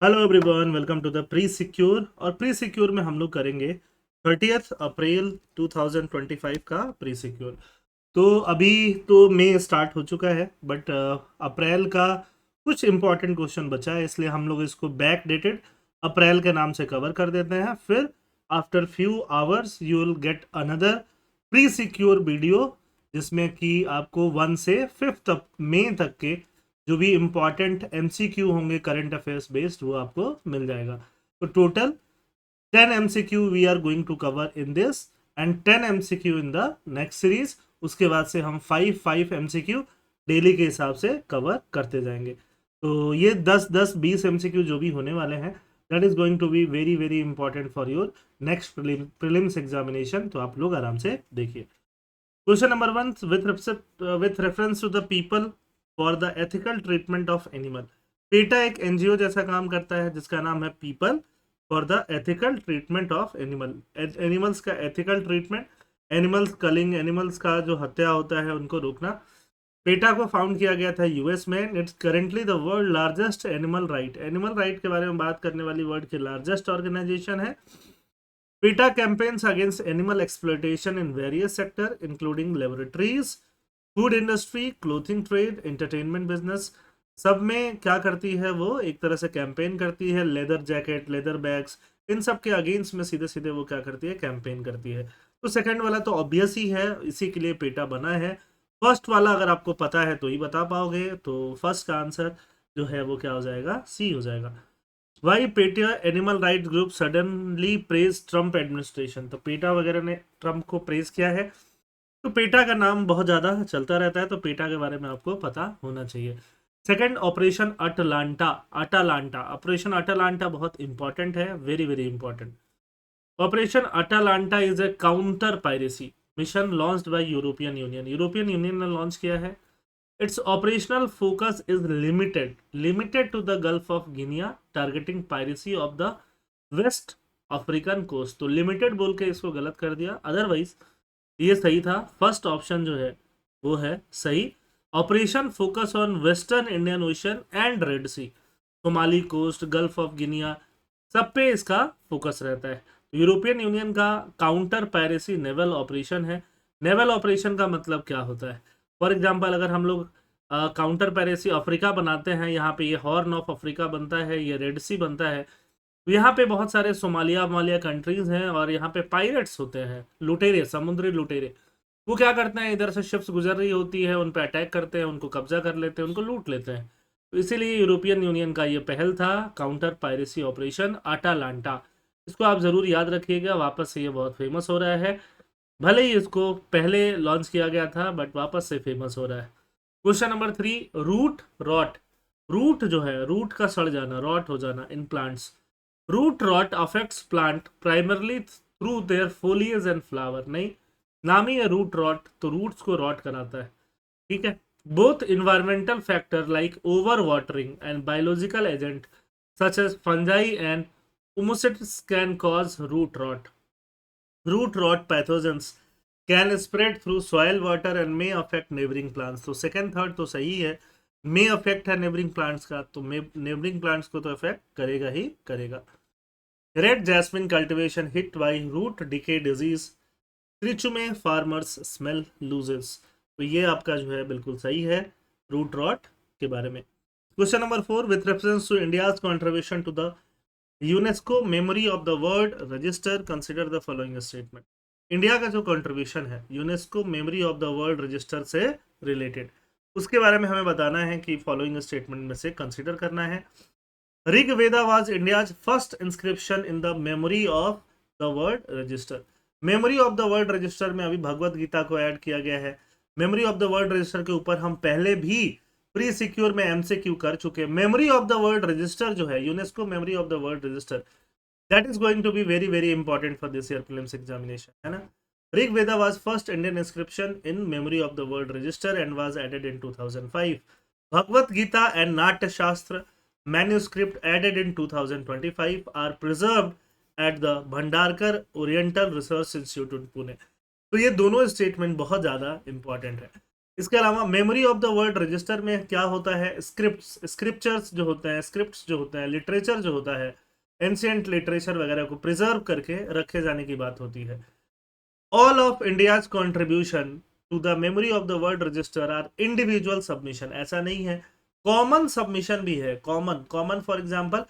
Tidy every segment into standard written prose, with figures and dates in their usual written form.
Hello everyone, welcome to the pre secure. और pre secure में हम लोग करेंगे 30 अप्रैल 2025 का प्री सिक्योर। तो अभी तो मई स्टार्ट हो चुका है, बट अप्रैल का कुछ इंपॉर्टेंट क्वेश्चन बचा है, इसलिए हम लोग इसको बैक डेटेड अप्रैल के नाम से कवर कर देते हैं। फिर after few hours you will get another pre secure video, जिसमें कि आपको 1 से 5 मई तक के जो भी इम्पॉर्टेंट एमसीक्यू होंगे करंट अफेयर्स बेस्ड, वो आपको मिल जाएगा। तो total 10 MCQ we are going to cover in this and 10 MCQ in the next series. उसके बाद से हम 5 एमसीक्यू डेली के हिसाब से कवर करते जाएंगे। तो ये 10-10 20 एमसीक्यू जो भी होने वाले हैं, that is going to be very very important for your next prelims examination. तो आप लोग आराम से देखिए। Question number 1, with reference to the People for the Ethical Treatment of Animal. PETA एक एनजीओ जैसा काम करता है जिसका नाम है People for the Ethical Treatment of Animal. Animals का ethical treatment, animals culling, animals का जो हत्या होता है उनको रोकना। पेटा को फाउंड किया गया था यूएस में। It's currently the world largest animal right के बारे में बात करने वाली वर्ल्ड की लार्जेस्ट ऑर्गेनाइजेशन है। PETA campaigns against animal exploitation in various sectors, including laboratories, food industry, clothing trade, entertainment business. सब में क्या करती है वो, एक तरह से कैंपेन करती है। लेदर जैकेट, लेदर बैग्स, इन सब के अगेंस्ट में सीधे सीधे वो क्या करती है, कैंपेन करती है। तो सेकंड वाला तो ऑब्वियस ही है, इसी के लिए पेटा बना है। फर्स्ट वाला अगर आपको पता है तो ही बता पाओगे, तो फर्स्ट का आंसर जो है वो क्या हो जाएगा, सी हो जाएगा। Why PETA animal right group suddenly praise Trump administration. तो पेटा वगैरह ने ट्रम्प को प्रेज किया है। तो पेटा का नाम बहुत ज़्यादा चलता रहता है, तो पेटा के बारे में आपको पता होना चाहिए। Second, operation Atalanta. Atalanta, operation Atalanta बहुत इंपॉर्टेंट है, very very important. Operation Atalanta is a counter piracy mission launched by European Union. European Union ने लॉन्च किया है। Its operational focus is limited to the Gulf of Guinea, targeting piracy of the West African coast। तो limited बोल के इसको गलत कर दिया, अदरवाइज ये सही था। फर्स्ट ऑप्शन जो है वो है सही। Operation focus on western Indian Ocean and Red Sea, Somali coast, Gulf of Guinea, सब पे इसका फोकस रहता है। यूरोपियन यूनियन का काउंटर पायरेसी नेवल ऑपरेशन है। नेवल ऑपरेशन का मतलब क्या होता है? फॉर एग्जांपल, अगर हम लोग काउंटर पैरेसी अफ्रीका बनाते हैं, यहाँ पे ये हॉर्न ऑफ अफ्रीका बनता है, ये रेड सी बनता है, तो यहाँ पे बहुत सारे सोमालिया वालिया कंट्रीज हैं और यहाँ पे पायरेट्स होते हैं, लुटेरे, समुद्री लुटेरे। वो क्या करते हैं, इधर से शिप्स गुजर रही होती है, उन पे अटैक करते हैं, उनको कब्जा कर लेते हैं, उनको लूट लेते हैं। तो इसीलिए यूरोपियन यूनियन का ये पहल था, काउंटर पायरेसी ऑपरेशन अटालांटा। इसको आप जरूर याद रखिएगा, वापस से ये बहुत फेमस हो रहा है। भले ही इसको पहले लॉन्च किया गया था, बट वापस से फेमस हो रहा है। Question number 3, root rot. Root जो है, रूट का सड़ जाना, रॉट हो जाना in plants. Root rot affects plant primarily through their foliage and flower. नहीं, नाम ही है रूट रॉट, तो रूट्स को रॉट कराता है, ठीक है। Both environmental factor like over watering and biological agent such as fungi and oomycetes can cause root rot. Root rot pathogens can spread through soil, water and may affect neighboring plants। तो second third तो सही है। मे affect है neighbouring plants का, तो neighbouring plants को तो affect करेगा ही करेगा। Red jasmine cultivation hit by root decay disease, त्रिचुमे फार्मर्स स्मेल लूजेस। तो ये आपका जो है बिल्कुल सही है रूट रॉट के बारे में। Question number 4, with reference to India's contribution to the UNESCO Memory of the World Register consider the following statement. India का जो कंट्रीब्यूशन है UNESCO Memory of the World Register से रिलेटेड, उसके बारे में हमें बताना है कि फॉलोइंग स्टेटमेंट में से कंसिडर करना है। Rig Veda was India's first inscription in the Memory of the World Register. Memory of the World Register में अभी भगवत गीता को ऐड किया गया है। Memory of the World Register के ऊपर हम पहले भी प्री सिक्योर में एमसीक्यू कर चुके। Memory of the World Register जो है, UNESCO Memory of the World Register, that is going to be very very important for this year prelims examination, है ना। Rig Veda was first Indian inscription in Memory of the World Register and was added in 2005। Bhagavad Gita and Natya Shastra manuscript added in 2025 are preserved at the Bhandarkar Oriental Research Institute in Pune। तो ये दोनों statement बहुत ज़्यादा important है। इसके अलावा memory of the word register में क्या होता है, स्क्रिप्चर्स जो होते हैं, स्क्रिप्ट्स जो होते हैं, लिटरेचर जो होता है, एंशियंट लिटरेचर वगैरह को प्रिजर्व करके रखे जाने की बात होती है। All of India's contribution to the Memory of the World Register are individual submission, ऐसा नहीं है, कॉमन सबमिशन भी है। Common common for example,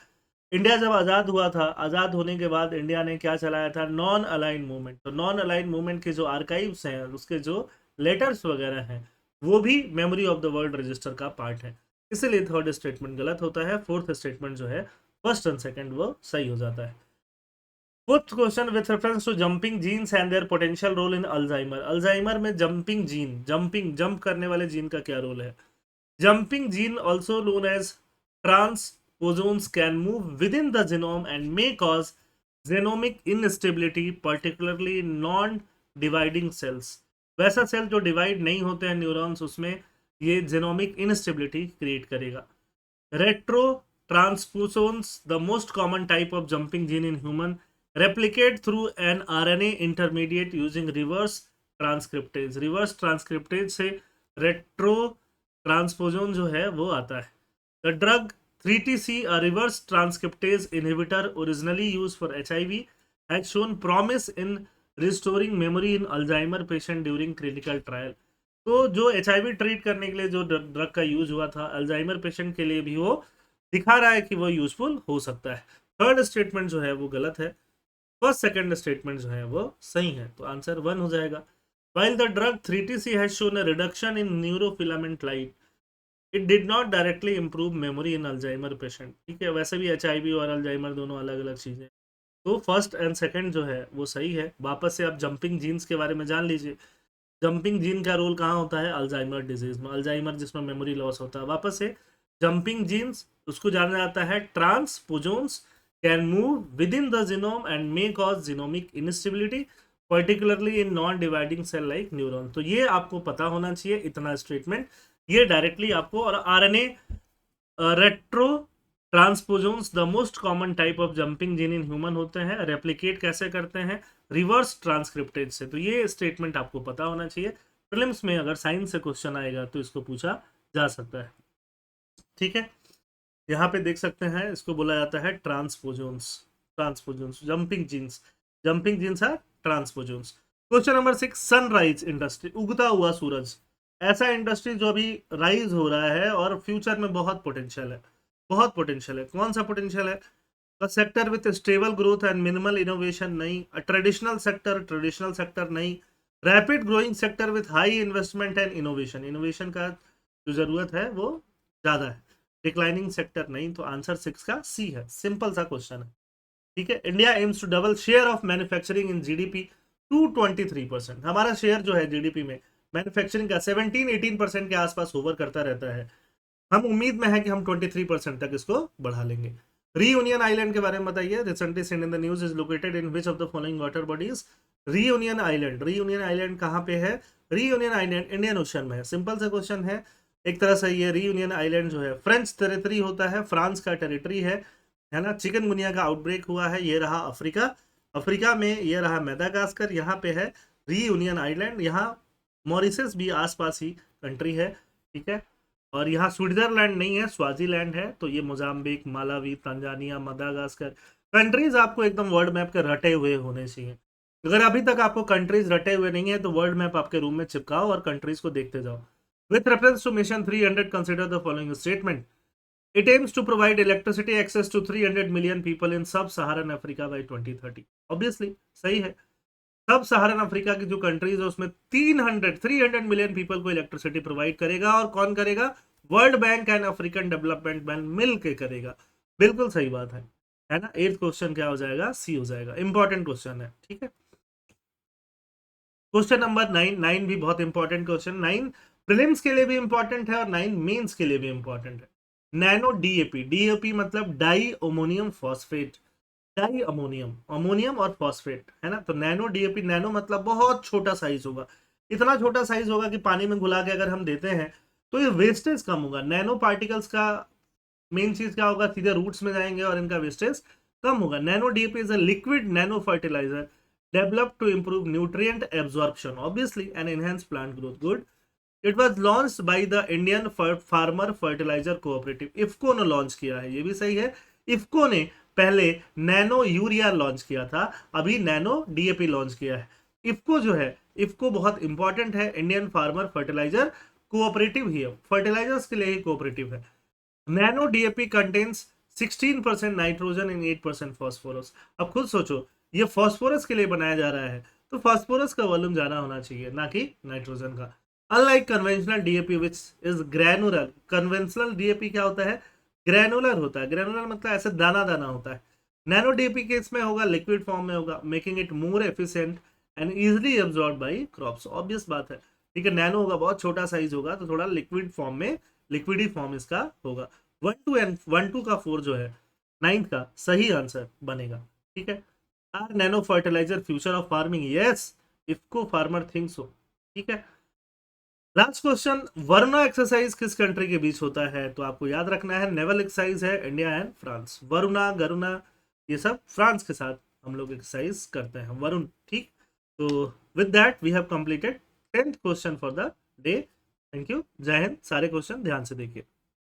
India जब आज़ाद हुआ था, आज़ाद होने के बाद इंडिया ने क्या चलाया था, नॉन अलाइन मूवमेंट। तो नॉन अलाइन मूवमेंट के जो आर्काइव्स हैं, उसके जो लेटर्स वगैरह हैं, वो भी memory of the World register का पार्ट है। इसीलिए थर्ड स्टेटमेंट गलत होता है, फोर्थ स्टेटमेंट जो है फर्स्ट एंड सेकंड वो सही हो जाता है। Fourth question with reference to jumping genes and their potential role in Alzheimer. Alzheimer में जंपिंग जीन, जंप करने वाले जीन का क्या रोल है? Jumping gene also known as transposons can move within the genome and may cause genomic instability, particularly non dividing cells. वैसा cell जो divide नहीं होते हैं न्यूरॉन्स, उसमें ये जेनोमिक इनस्टेबिलिटी क्रिएट करेगा। Retrotransposons, the most common type of jumping gene in human, replicate through an RNA intermediate using reverse transcriptase। Reverse transcriptase से retro ट्रांसपोजोन जो है वो आता है। The drug 3TC, a reverse transcriptase inhibitor originally used for HIV, has shown promise in restoring memory in Alzheimer patient during clinical trial। तो जो HIV treat करने के लिए जो ड्रग का यूज हुआ था, अल्जाइमर पेशेंट के लिए भी वो दिखा रहा है कि वो यूजफुल हो सकता है। थर्ड स्टेटमेंट जो है वो गलत है, फर्स्ट सेकंड स्टेटमेंट जो है वो सही है, तो आंसर 1 हो जाएगा। While the drug 3TC has shown a reduction in neurofilament light, it did not directly improve memory in Alzheimer patient। ठीक है, वैसे भी HIV और अल्जाइमर दोनों अलग अलग चीजें, तो फर्स्ट एंड सेकंड जो है वो सही है। वापस से आप जंपिंग जीन्स के बारे में जान लीजिए। जंपिंग जीन का रोल कहाँ होता है? अल्जाइमर डिजीज में, अल्जाइमर जिसमें मेमोरी लॉस होता है। वापस से जंपिंग जीन्स उसको जाना जाता है transposons can move within the genome and may cause genomic instability, particularly in non dividing cell like neuron. तो ये आपको पता होना चाहिए, इतना स्टेटमेंट ये डायरेक्टली आपको। और RNA retro transposons the most common type of jumping gene in human होते हैं, रेप्लिकेट कैसे करते हैं? रिवर्स ट्रांसक्रिप्टेज से। तो ये स्टेटमेंट आपको पता होना चाहिए। प्रीलिम्स में अगर साइंस से क्वेश्चन आएगा तो इसको पूछा जा सकता है। ठीक है, यहाँ पे देख सकते हैं, इसको बोला जाता है transposons. Transposons jumping genes, jumping genes है transposons. Question number 6, sunrise industry, उगता हुआ सूरज। ऐसा इंडस्ट्री जो अभी राइज हो रहा है और फ्यूचर में बहुत पोटेंशियल है, बहुत पोटेंशियल है। कौन सा पोटेंशियल है? A sector with stable growth and minimal innovation नहीं, अ ट्रेडिशनल सेक्टर नहीं, rapid growing sector with high investment and innovation, innovation का जो जरूरत है वो ज्यादा है, डिक्लाइनिंग सेक्टर नहीं। तो आंसर 6 का सी है, सिंपल सा क्वेश्चन है। ठीक है, India aims to double share of manufacturing in GDP to 23%। हमारा शेयर जो है जीडीपी में मैन्युफैक्चरिंग का 17-18% के आसपास होवर करता रहता है। हम उम्मीद में है कि हम 23% तक इसको बढ़ा लेंगे। रीयूनियन आइलैंड के बारे में बताइए। Recently seen in the news, is located in which of the following water bodies? Reunion island, reunion island कहाँ पे है? रीयूनियन आइलैंड इंडियन ओशन में है। सिंपल सा क्वेश्चन है, एक तरह से ये रीयूनियन आइलैंड जो है फ्रेंच टेरिटरी होता है, फ्रांस का टेरिटरी है ना। चिकनगुनिया का आउटब्रेक हुआ है, ये रहा अफ्रीका, अफ्रीका में ये रहा मेडागास्कर, यहाँ पे है रीयूनियन आइलैंड। यहाँ मॉरिशस भी आसपास ही कंट्री है। ठीक है, और यहाँ स्विट्जरलैंड नहीं है, स्वाजीलैंड है। तो ये Mozambique, Malawi, Tanzania, Madagascar countries आपको एकदम वर्ल्ड मैप के रटे हुए होने चाहिए। अगर अभी तक आपको कंट्रीज रटे हुए नहीं है तो वर्ल्ड मैप आपके रूम में चिपकाओ और कंट्रीज को देखते जाओ। With reference to mission 300, consider the following statement. It aims to provide electricity access to 300 million people in sub Saharan Africa by 2030। Obviously सही है। सब सहारन अफ्रीका की जो कंट्रीज है उसमें 300 मिलियन पीपल को इलेक्ट्रिसिटी प्रोवाइड करेगा। और कौन करेगा? World bank and African development bank मिल के करेगा। बिल्कुल सही बात है ना। 8th क्वेश्चन क्या हो जाएगा? सी हो जाएगा। इंपॉर्टेंट क्वेश्चन है। ठीक है, क्वेश्चन नंबर 9 भी बहुत इंपॉर्टेंट क्वेश्चन। 9 प्रीलिम्स के लिए भी इंपॉर्टेंट है और 9 मेंस के लिए भी इंपॉर्टेंट है। नैनो डीएपी, डीएपी मतलब di ammonium phosphate, di ammonium, ammonium और फॉस्फेट है ना। तो नैनो डीएपी, नैनो मतलब बहुत छोटा साइज होगा, इतना छोटा साइज होगा कि पानी में घुला के अगर हम देते हैं तो ये वेस्टेज कम होगा। नैनो पार्टिकल्स का मेन चीज क्या होगा? सीधे रूट्स में जाएंगे और इनका वेस्टेज कम होगा। Nano DAP is a liquid nano fertiliser developed to improve nutrient absorption obviously and enhance plant growth। good, it was launch by the Indian farmer fertiliser cooperative, IFFCO ने लॉन्च किया है, ये भी सही है। इफ्को ने पहले नैनो यूरिया लॉन्च किया था, अभी नैनो डीएपी लॉन्च किया है। इफ्को जो है, इफ्को बहुत इंपॉर्टेंट है, इंडियन फार्मर फर्टिलाइजर कोऑपरेटिव ही है, फर्टिलाइजर्स के लिए ही कोऑपरेटिव है। Nano DAP contains 16% nitrogen and 8% phosphorus. अब खुद सोचो, ये फॉस्फोरस के लिए बनाया जा रहा है, तो फॉस्फोरस का वॉल्यूम ज्यादा होना चाहिए, ना कि नाइट्रोजन का। Unlike conventional DAP which is granular, conventional DAP क्या होता है, ग्रैनुलर होता है, ग्रैनुलर मतलब ऐसे दाना दाना होता है। नैनो डीएपी केस में होगा, लिक्विड फॉर्म में होगा, making it more efficient and easily absorb by crops, obvious बात है। ठीक है, नैनो होगा, बहुत छोटा साइज होगा, तो थोड़ा लिक्विड फॉर्म में, लिक्विड ही फॉर्म इसका होगा। 1 2 एंड 1 2 का 4 जो है 9th का सही आंसर बनेगा। ठीक है, are nano fertiliser future of farming, yes IFFCO farmer thinks so. ठीक है, लास्ट क्वेश्चन, वरुणा एक्सरसाइज किस कंट्री के बीच होता है, तो आपको याद रखना है नेवल एक्सरसाइज है India and France. Varuna, Garuda, ये सब फ्रांस के साथ हम लोग एक्सरसाइज करते हैं, वरुण। ठीक, तो with that we have completed 10th question for the day. Thank you, जय हिंद। सारे क्वेश्चन ध्यान से देखिए।